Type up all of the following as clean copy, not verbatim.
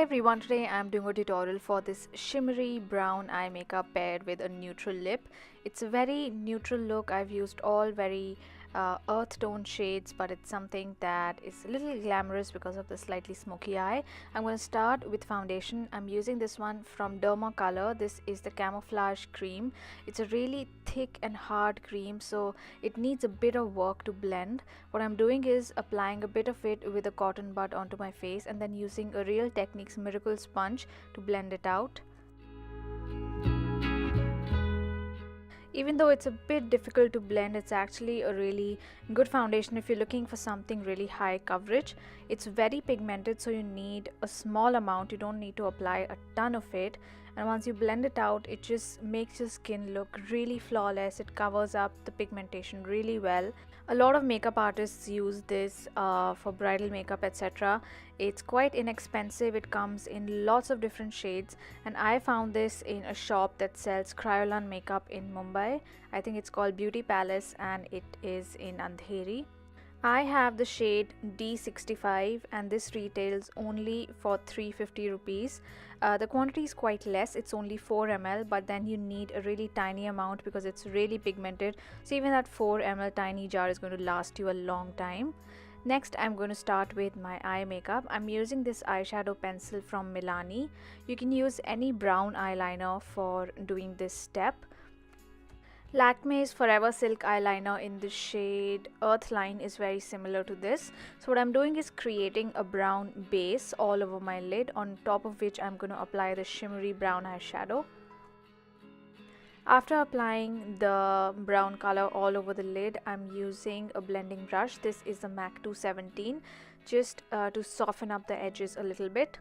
everyone, today I'm doing a tutorial for this shimmery brown eye makeup paired with a neutral lip. It's a very neutral look. I've used all very earth tone shades, but it's something that is a little glamorous because of the slightly smoky eye. I'm going to start with foundation. I'm using this one from Derma Color. This is the Camouflage Cream. It's a really thick and hard cream, so it needs a bit of work to blend. What I'm doing is applying a bit of it with a cotton bud onto my face and then using a Real Techniques Miracle Sponge to blend it out. Even though it's a bit difficult to blend, it's actually a really good foundation if you're looking for something really high coverage. It's very pigmented, so you need a small amount. You don't need to apply a ton of it, and once you blend it out, it just makes your skin look really flawless. It covers up the pigmentation really well. A lot of makeup artists use this for bridal makeup, etc. It's quite inexpensive. It comes in lots of different shades, and I found this in a shop that sells Kryolan makeup in Mumbai. I think it's called Beauty Palace and it is in Andheri. I have the shade D65 and this retails only for 350 rupees. The quantity is quite less, it's only 4 ml, but then you need a really tiny amount because it's really pigmented. So even that 4 ml tiny jar is going to last you a long time. Next, I'm going to start with my eye makeup. I'm using this eyeshadow pencil from Milani. You can use any brown eyeliner for doing this step. Lakme's Forever Silk eyeliner in the shade Earthline is very similar to this. So what I'm doing is creating a brown base all over my lid, on top of which I'm going to apply the shimmery brown eyeshadow. After applying the brown color all over the lid, I'm using a blending brush. This is the MAC 217, just to soften up the edges a little bit.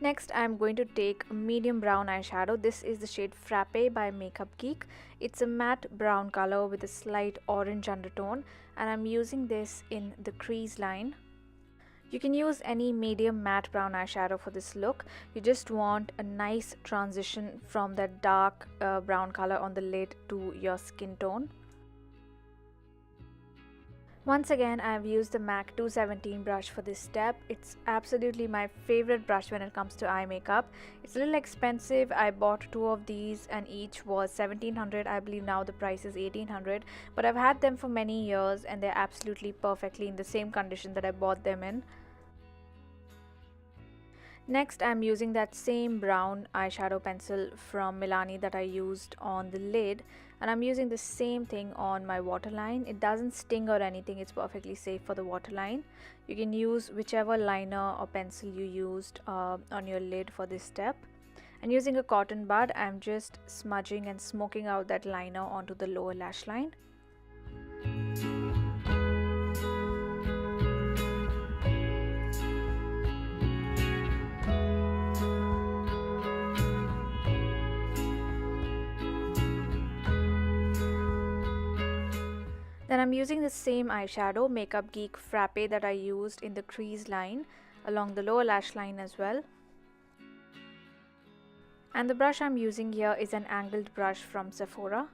Next, I'm going to take a medium brown eyeshadow. This is the shade Frappe by Makeup Geek. It's a matte brown color with a slight orange undertone, and I'm using this in the crease line. You can use any medium matte brown eyeshadow for this look. You just want a nice transition from that dark brown color on the lid to your skin tone. Once again, I have used the MAC 217 brush for this step. It's absolutely my favorite brush when it comes to eye makeup. It's a little expensive. I bought 2 of these and each was 1700. I believe now the price is 1800, but I've had them for many years and they're absolutely perfectly in the same condition that I bought them in. Next, I'm using that same brown eyeshadow pencil from Milani that I used on the lid, and I'm using the same thing on my waterline. It doesn't sting or anything, it's perfectly safe for the waterline. You can use whichever liner or pencil you used on your lid for this step. And using a cotton bud, I'm just smudging and smoking out that liner onto the lower lash line. Then I'm using the same eyeshadow, Makeup Geek Frappe, that I used in the crease line along the lower lash line as well. And the brush I'm using here is an angled brush from Sephora.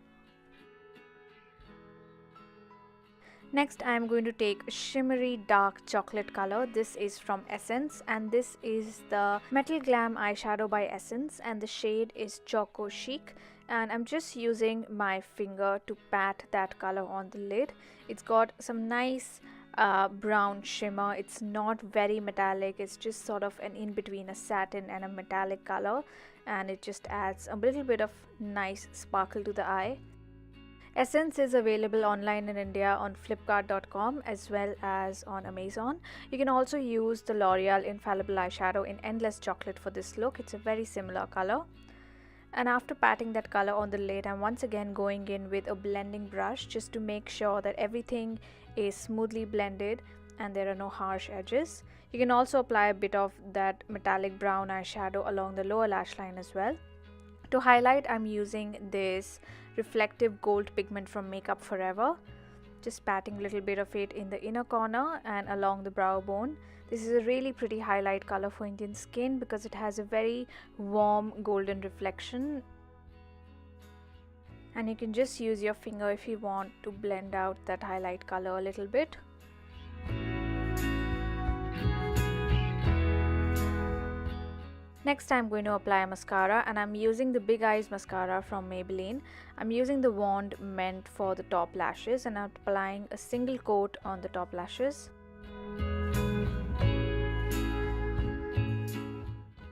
Next, I'm going to take a shimmery dark chocolate color. This is from Essence and this is the Metal Glam eyeshadow by Essence and the shade is Choco Chic. And I'm just using my finger to pat that color on the lid. It's got some nice brown shimmer. It's not very metallic. It's just sort of an in between a satin and a metallic color, and it just adds a little bit of nice sparkle to the eye. Essence is available online in India on flipkart.com as well as on Amazon. You can also use the L'Oreal Infallible eyeshadow in Endless Chocolate for this look. It's a very similar color. And after patting that color on the lid, I'm once again going in with a blending brush just to make sure that everything is smoothly blended and there are no harsh edges. You can also apply a bit of that metallic brown eyeshadow along the lower lash line as well. To highlight, I'm using this reflective gold pigment from Makeup Forever. Just patting a little bit of it in the inner corner and along the brow bone. This is a really pretty highlight color for Indian skin because it has a very warm golden reflection. And you can just use your finger if you want to blend out that highlight color a little bit. Next I'm going to apply mascara, and I'm using the Big Eyes mascara from Maybelline. I'm using the wand meant for the top lashes, and I'm applying a single coat on the top lashes.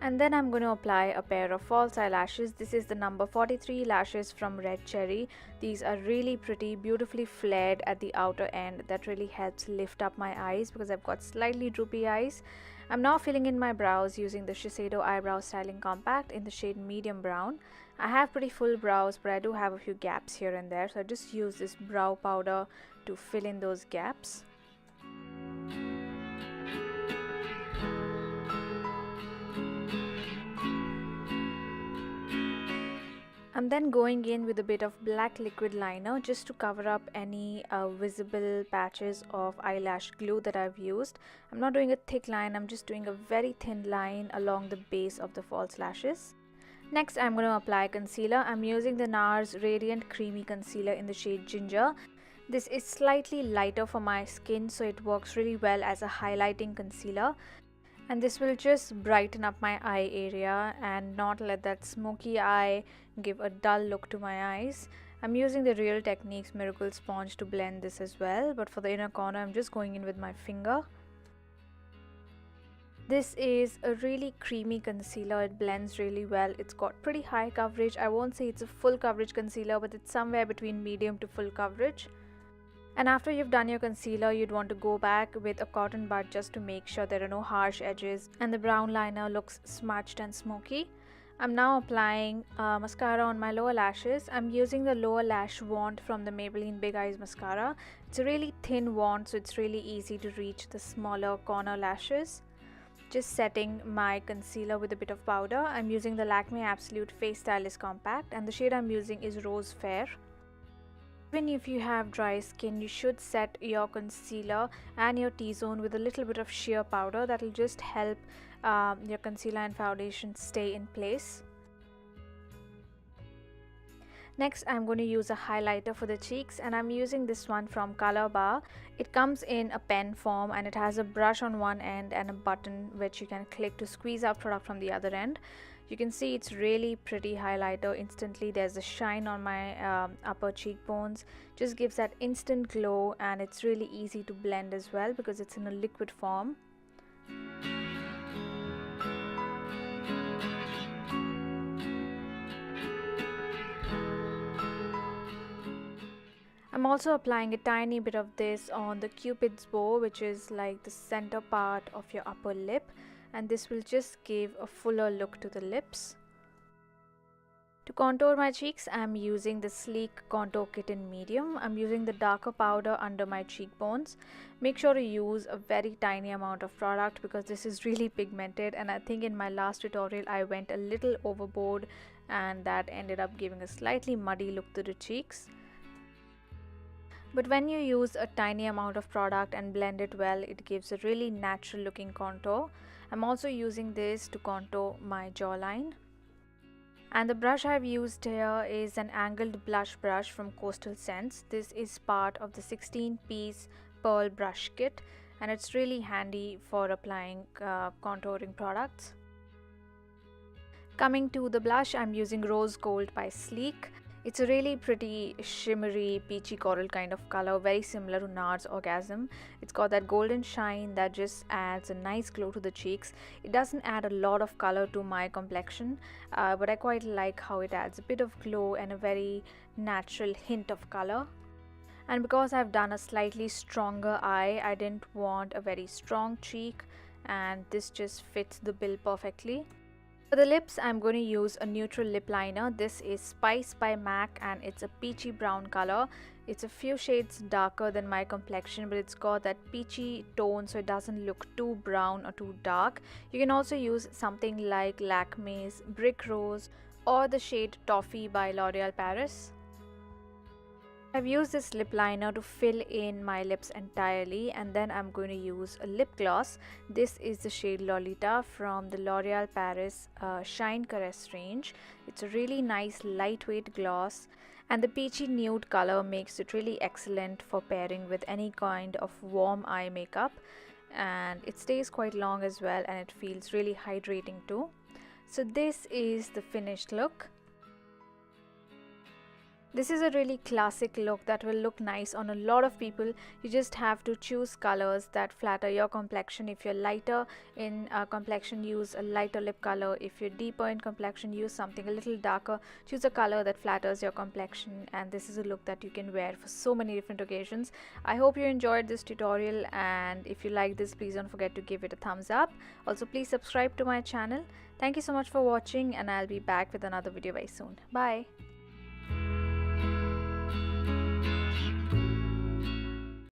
And then I'm going to apply a pair of false eyelashes. This is the number 43 lashes from Red Cherry. These are really pretty, beautifully flared at the outer end. That really helps lift up my eyes because I've got slightly droopy eyes. I'm now filling in my brows using the Shiseido Eyebrow Styling Compact in the shade Medium Brown. I have pretty full brows, but I do have a few gaps here and there, so I just use this brow powder to fill in those gaps. I'm then going in with a bit of black liquid liner just to cover up any visible patches of eyelash glue that I've used. I'm not doing a thick line, I'm just doing a very thin line along the base of the false lashes. Next I'm going to apply concealer. I'm using the NARS Radiant Creamy Concealer in the shade Ginger. This is slightly lighter for my skin, so it works really well as a highlighting concealer. And this will just brighten up my eye area and not let that smoky eye give a dull look to my eyes. I'm using the Real Techniques Miracle Sponge to blend this as well, but for the inner corner I'm just going in with my finger. This is a really creamy concealer. It blends really well. It's got pretty high coverage. I won't say it's a full coverage concealer, but it's somewhere between medium to full coverage. And after you've done your concealer, you'd want to go back with a cotton bud just to make sure there are no harsh edges and the brown liner looks smudged and smoky. I'm now applying mascara on my lower lashes. I'm using the lower lash wand from the Maybelline Big Eyes mascara. It's a really thin wand, so it's really easy to reach the smaller corner lashes. Just setting my concealer with a bit of powder. I'm using the Lakme Absolute Face Stylist Compact, and the shade I'm using is Rose Fair. Even if you have dry skin, you should set your concealer and your T-zone with a little bit of sheer powder. That will just help your concealer and foundation stay in place. Next, I'm going to use a highlighter for the cheeks, and I'm using this one from Color Bar. It comes in a pen form and it has a brush on one end and a button which you can click to squeeze out product from the other end. You can see it's really pretty highlighter. Instantly there's a shine on my upper cheekbones. Just gives that instant glow, and it's really easy to blend as well because it's in a liquid form. I'm also applying a tiny bit of this on the Cupid's bow, which is like the center part of your upper lip, and this will just give a fuller look to the lips. To contour my cheeks, I'm using the Sleek Contour Kit in medium. I'm using the darker powder under my cheekbones. Make sure to use a very tiny amount of product because this is really pigmented, and I think in my last tutorial I went a little overboard and that ended up giving a slightly muddy look to the cheeks. But when you use a tiny amount of product and blend it well, it gives a really natural looking contour. I'm also using this to contour my jawline. And the brush I've used here is an angled blush brush from Coastal Scents. This is part of the 16-piece pearl brush kit, and it's really handy for applying contouring products. Coming to the blush, I'm using Rose Gold by Sleek. It's a really pretty shimmery peachy coral kind of color, very similar to NARS Orgasm. It's got that golden shine that just adds a nice glow to the cheeks. It doesn't add a lot of color to my complexion, but I quite like how it adds a bit of glow and a very natural hint of color. And because I've done a slightly stronger eye, I didn't want a very strong cheek, and this just fits the bill perfectly. For the lips, I'm going to use a neutral lip liner. This is Spice by MAC, and it's a peachy brown color. It's a few shades darker than my complexion, but it's got that peachy tone, so it doesn't look too brown or too dark. You can also use something like Lakme's Brick Rose or the shade Toffee by L'Oreal Paris. I've used this lip liner to fill in my lips entirely, and then I'm going to use a lip gloss. This is the shade Lolita from the L'Oreal Paris Shine Caress range. It's a really nice lightweight gloss, and the peachy nude color makes it really excellent for pairing with any kind of warm eye makeup, and it stays quite long as well, and it feels really hydrating too. So this is the finished look. This is a really classic look that will look nice on a lot of people. You just have to choose colors that flatter your complexion. If you're lighter in complexion, use a lighter lip color. If you're deeper in complexion, use something a little darker. Choose a color that flatters your complexion, and this is a look that you can wear for so many different occasions. I hope you enjoyed this tutorial, and if you like this, please don't forget to give it a thumbs up. Also, please subscribe to my channel. Thank you so much for watching, and I'll be back with another video very soon. Bye.